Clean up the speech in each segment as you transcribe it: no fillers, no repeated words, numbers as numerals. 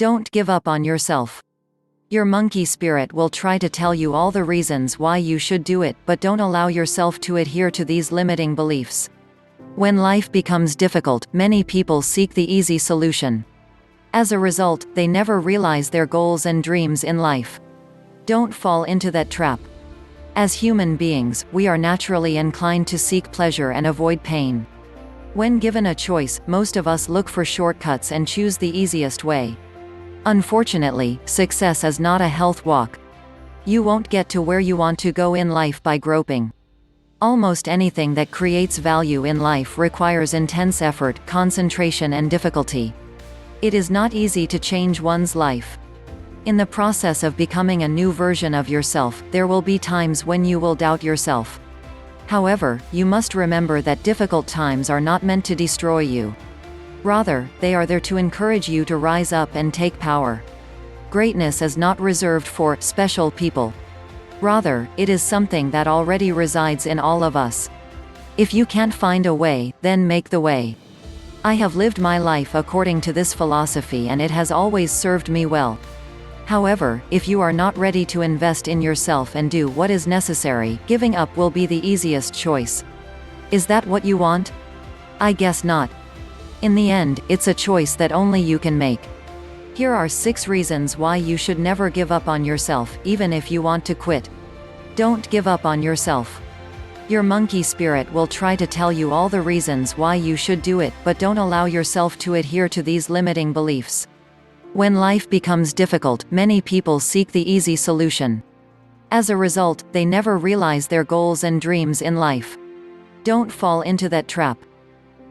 Don't give up on yourself. Your monkey spirit will try to tell you all the reasons why you should do it, but don't allow yourself to adhere to these limiting beliefs. When life becomes difficult, many people seek the easy solution. As a result, they never realize their goals and dreams in life. Don't fall into that trap. As human beings, we are naturally inclined to seek pleasure and avoid pain. When given a choice, most of us look for shortcuts and choose the easiest way. Unfortunately, success is not a health walk. You won't get to where you want to go in life by groping. Almost anything that creates value in life requires intense effort, concentration, and difficulty. It is not easy to change one's life. In the process of becoming a new version of yourself, there will be times when you will doubt yourself. However, you must remember that difficult times are not meant to destroy you. Rather, they are there to encourage you to rise up and take power. Greatness is not reserved for special people. Rather, it is something that already resides in all of us. If you can't find a way, then make the way. I have lived my life according to this philosophy and it has always served me well. However, if you are not ready to invest in yourself and do what is necessary, giving up will be the easiest choice. Is that what you want? I guess not. In the end, it's a choice that only you can make. Here are 6 reasons why you should never give up on yourself, even if you want to quit. Don't give up on yourself. Your monkey spirit will try to tell you all the reasons why you should do it, but don't allow yourself to adhere to these limiting beliefs. When life becomes difficult, many people seek the easy solution. As a result, they never realize their goals and dreams in life. Don't fall into that trap.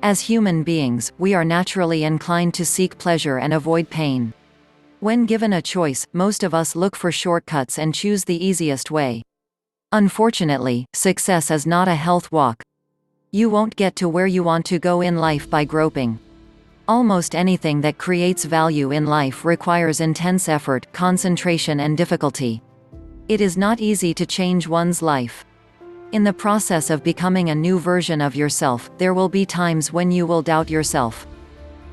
As human beings, we are naturally inclined to seek pleasure and avoid pain. When given a choice, most of us look for shortcuts and choose the easiest way. Unfortunately, success is not a health walk. You won't get to where you want to go in life by groping. Almost anything that creates value in life requires intense effort, concentration, and difficulty. It is not easy to change one's life. In the process of becoming a new version of yourself, there will be times when you will doubt yourself.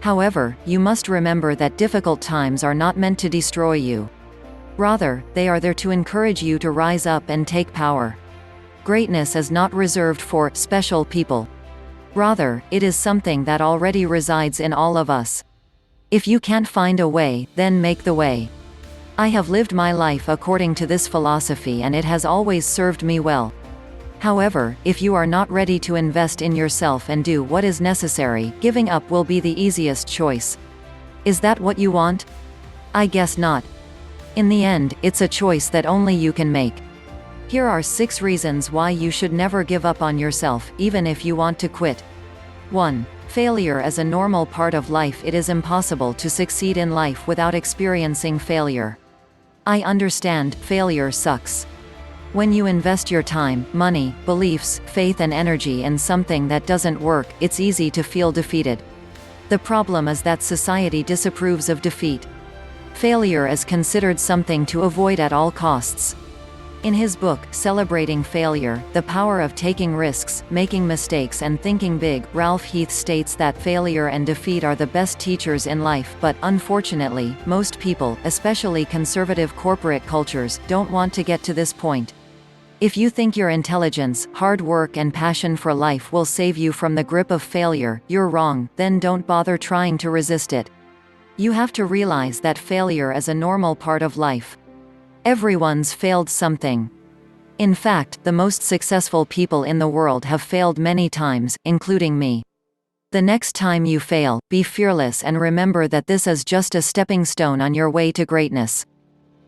However, you must remember that difficult times are not meant to destroy you. Rather, they are there to encourage you to rise up and take power. Greatness is not reserved for special people. Rather, it is something that already resides in all of us. If you can't find a way, then make the way. I have lived my life according to this philosophy and it has always served me well. However, if you are not ready to invest in yourself and do what is necessary, giving up will be the easiest choice. Is that what you want? I guess not. In the end, it's a choice that only you can make. Here are 6 reasons why you should never give up on yourself, even if you want to quit. 1. Failure is a normal part of life. It is impossible to succeed in life without experiencing failure. I understand, failure sucks. When you invest your time, money, beliefs, faith and energy in something that doesn't work, it's easy to feel defeated. The problem is that society disapproves of defeat. Failure is considered something to avoid at all costs. In his book, Celebrating Failure, The Power of Taking Risks, Making Mistakes and Thinking Big, Ralph Heath states that failure and defeat are the best teachers in life, but, unfortunately, most people, especially conservative corporate cultures, don't want to get to this point. If you think your intelligence, hard work and passion for life will save you from the grip of failure, you're wrong, then don't bother trying to resist it. You have to realize that failure is a normal part of life. Everyone's failed something. In fact, the most successful people in the world have failed many times, including me. The next time you fail, be fearless and remember that this is just a stepping stone on your way to greatness.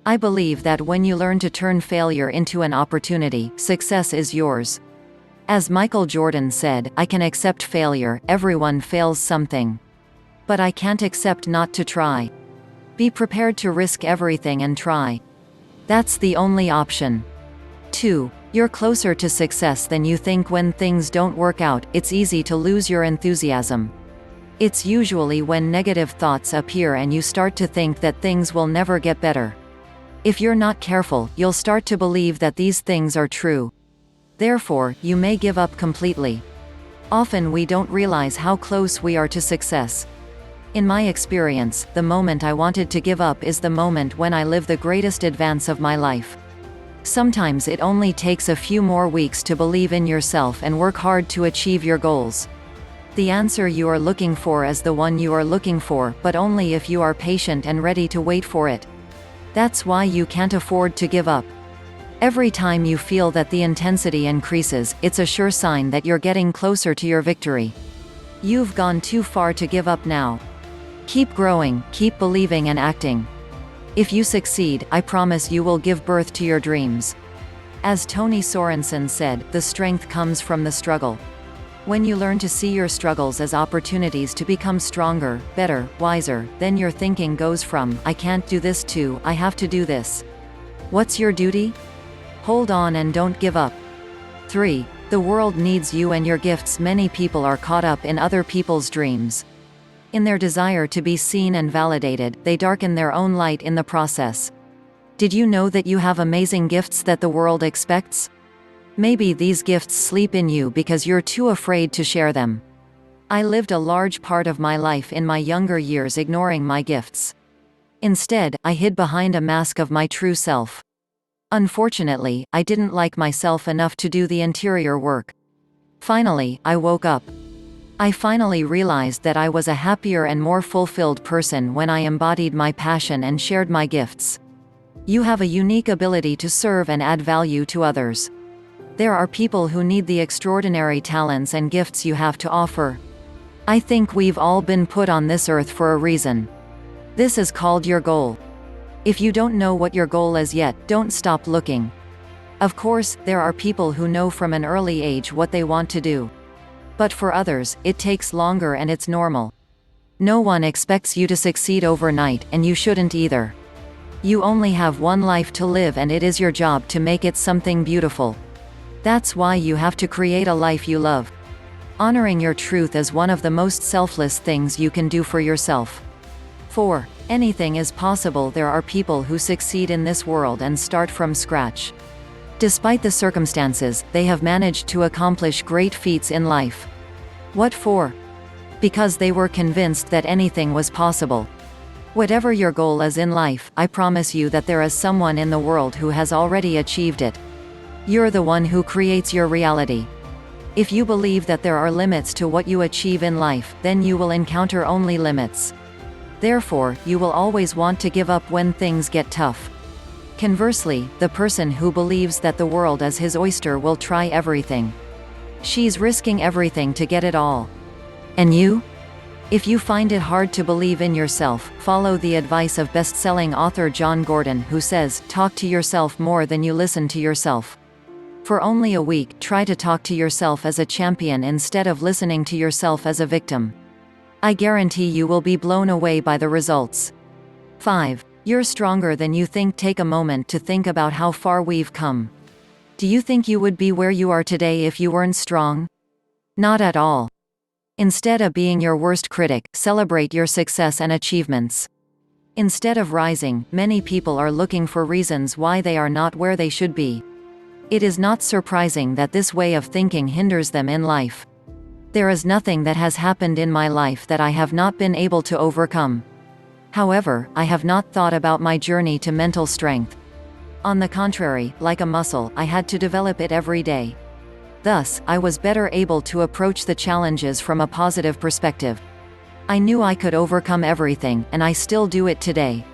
I believe that when you learn to turn failure into an opportunity, success is yours. As Michael Jordan said, I can accept failure, everyone fails something. But I can't accept not to try. Be prepared to risk everything and try. That's the only option. 2. You're closer to success than you think. When things don't work out, it's easy to lose your enthusiasm. It's usually when negative thoughts appear and you start to think that things will never get better. If you're not careful, you'll start to believe that these things are true. Therefore, you may give up completely. Often we don't realize how close we are to success. In my experience, the moment I wanted to give up is the moment when I live the greatest advance of my life. Sometimes it only takes a few more weeks to believe in yourself and work hard to achieve your goals. The answer you are looking for is the one you are looking for, but only if you are patient and ready to wait for it. That's why you can't afford to give up. Every time you feel that the intensity increases, it's a sure sign that you're getting closer to your victory. You've gone too far to give up now. Keep growing, keep believing and acting. If you succeed, I promise you will give birth to your dreams. As Tony Sorensen said, the strength comes from the struggle. When you learn to see your struggles as opportunities to become stronger, better, wiser, then your thinking goes from, I can't do this to, I have to do this. What's your duty? Hold on and don't give up. 3. The world needs you and your gifts. Many people are caught up in other people's dreams. In their desire to be seen and validated, they darken their own light in the process. Did you know that you have amazing gifts that the world expects? Maybe these gifts sleep in you because you're too afraid to share them. I lived a large part of my life in my younger years ignoring my gifts. Instead, I hid behind a mask of my true self. Unfortunately, I didn't like myself enough to do the interior work. Finally, I woke up. I finally realized that I was a happier and more fulfilled person when I embodied my passion and shared my gifts. You have a unique ability to serve and add value to others. There are people who need the extraordinary talents and gifts you have to offer. I think we've all been put on this earth for a reason. This is called your goal. If you don't know what your goal is yet, don't stop looking. Of course, there are people who know from an early age what they want to do. But for others, it takes longer and it's normal. No one expects you to succeed overnight, and you shouldn't either. You only have one life to live, and it is your job to make it something beautiful. That's why you have to create a life you love. Honoring your truth is one of the most selfless things you can do for yourself. 4. Anything is possible. There are people who succeed in this world and start from scratch. Despite the circumstances, they have managed to accomplish great feats in life. What for? Because they were convinced that anything was possible. Whatever your goal is in life, I promise you that there is someone in the world who has already achieved it. You're the one who creates your reality. If you believe that there are limits to what you achieve in life, then you will encounter only limits. Therefore, you will always want to give up when things get tough. Conversely, the person who believes that the world is his oyster will try everything. She's risking everything to get it all. And you? If you find it hard to believe in yourself, follow the advice of best-selling author John Gordon, who says, talk to yourself more than you listen to yourself. For only a week, try to talk to yourself as a champion instead of listening to yourself as a victim. I guarantee you will be blown away by the results. 5. You're stronger than you think. Take a moment to think about how far we've come. Do you think you would be where you are today if you weren't strong? Not at all. Instead of being your worst critic, celebrate your success and achievements. Instead of rising, many people are looking for reasons why they are not where they should be. It is not surprising that this way of thinking hinders them in life. There is nothing that has happened in my life that I have not been able to overcome. However, I have not thought about my journey to mental strength. On the contrary, like a muscle, I had to develop it every day. Thus, I was better able to approach the challenges from a positive perspective. I knew I could overcome everything, and I still do it today.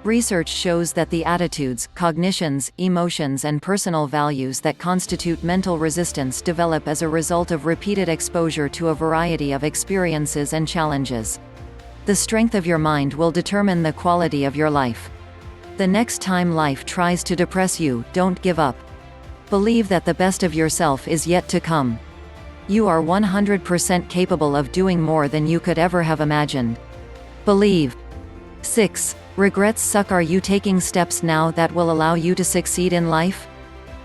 Research shows that the attitudes, cognitions, emotions and personal values that constitute mental resistance develop as a result of repeated exposure to a variety of experiences and challenges. The strength of your mind will determine the quality of your life. The next time life tries to depress you, don't give up. Believe that the best of yourself is yet to come. You are 100% capable of doing more than you could ever have imagined. Believe. 6. Regrets suck. Are you taking steps now that will allow you to succeed in life?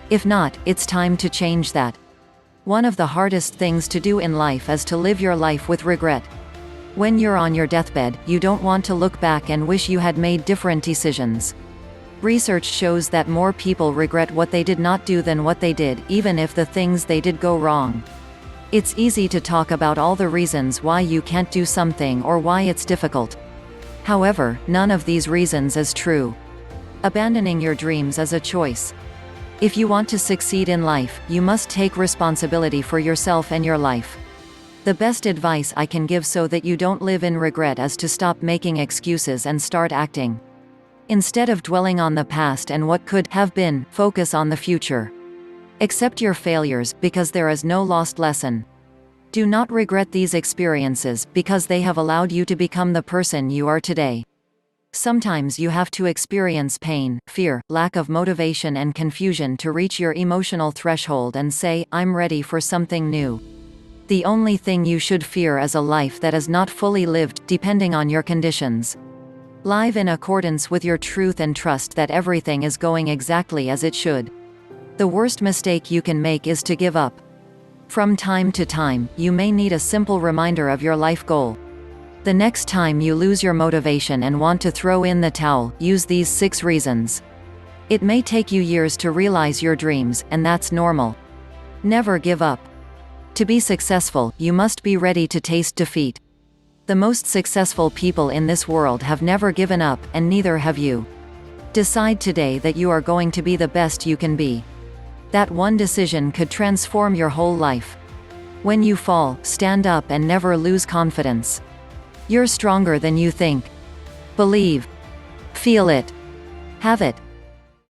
If not, it's time to change that. One of the hardest things to do in life is to live your life with regret. When you're on your deathbed, you don't want to look back and wish you had made different decisions. Research shows that more people regret what they did not do than what they did, even if the things they did go wrong. It's easy to talk about all the reasons why you can't do something or why it's difficult. However, none of these reasons is true. Abandoning your dreams is a choice. If you want to succeed in life, you must take responsibility for yourself and your life. The best advice I can give so that you don't live in regret is to stop making excuses and start acting. Instead of dwelling on the past and what could have been, focus on the future. Accept your failures, because there is no lost lesson. Do not regret these experiences, because they have allowed you to become the person you are today. Sometimes you have to experience pain, fear, lack of motivation and confusion to reach your emotional threshold and say, I'm ready for something new. The only thing you should fear is a life that is not fully lived, depending on your conditions. Live in accordance with your truth and trust that everything is going exactly as it should. The worst mistake you can make is to give up. From time to time, you may need a simple reminder of your life goal. The next time you lose your motivation and want to throw in the towel, use these 6 reasons. It may take you years to realize your dreams, and that's normal. Never give up. To be successful, you must be ready to taste defeat. The most successful people in this world have never given up, and neither have you. Decide today that you are going to be the best you can be. That one decision could transform your whole life. When you fall, stand up and never lose confidence. You're stronger than you think. Believe. Feel it. Have it.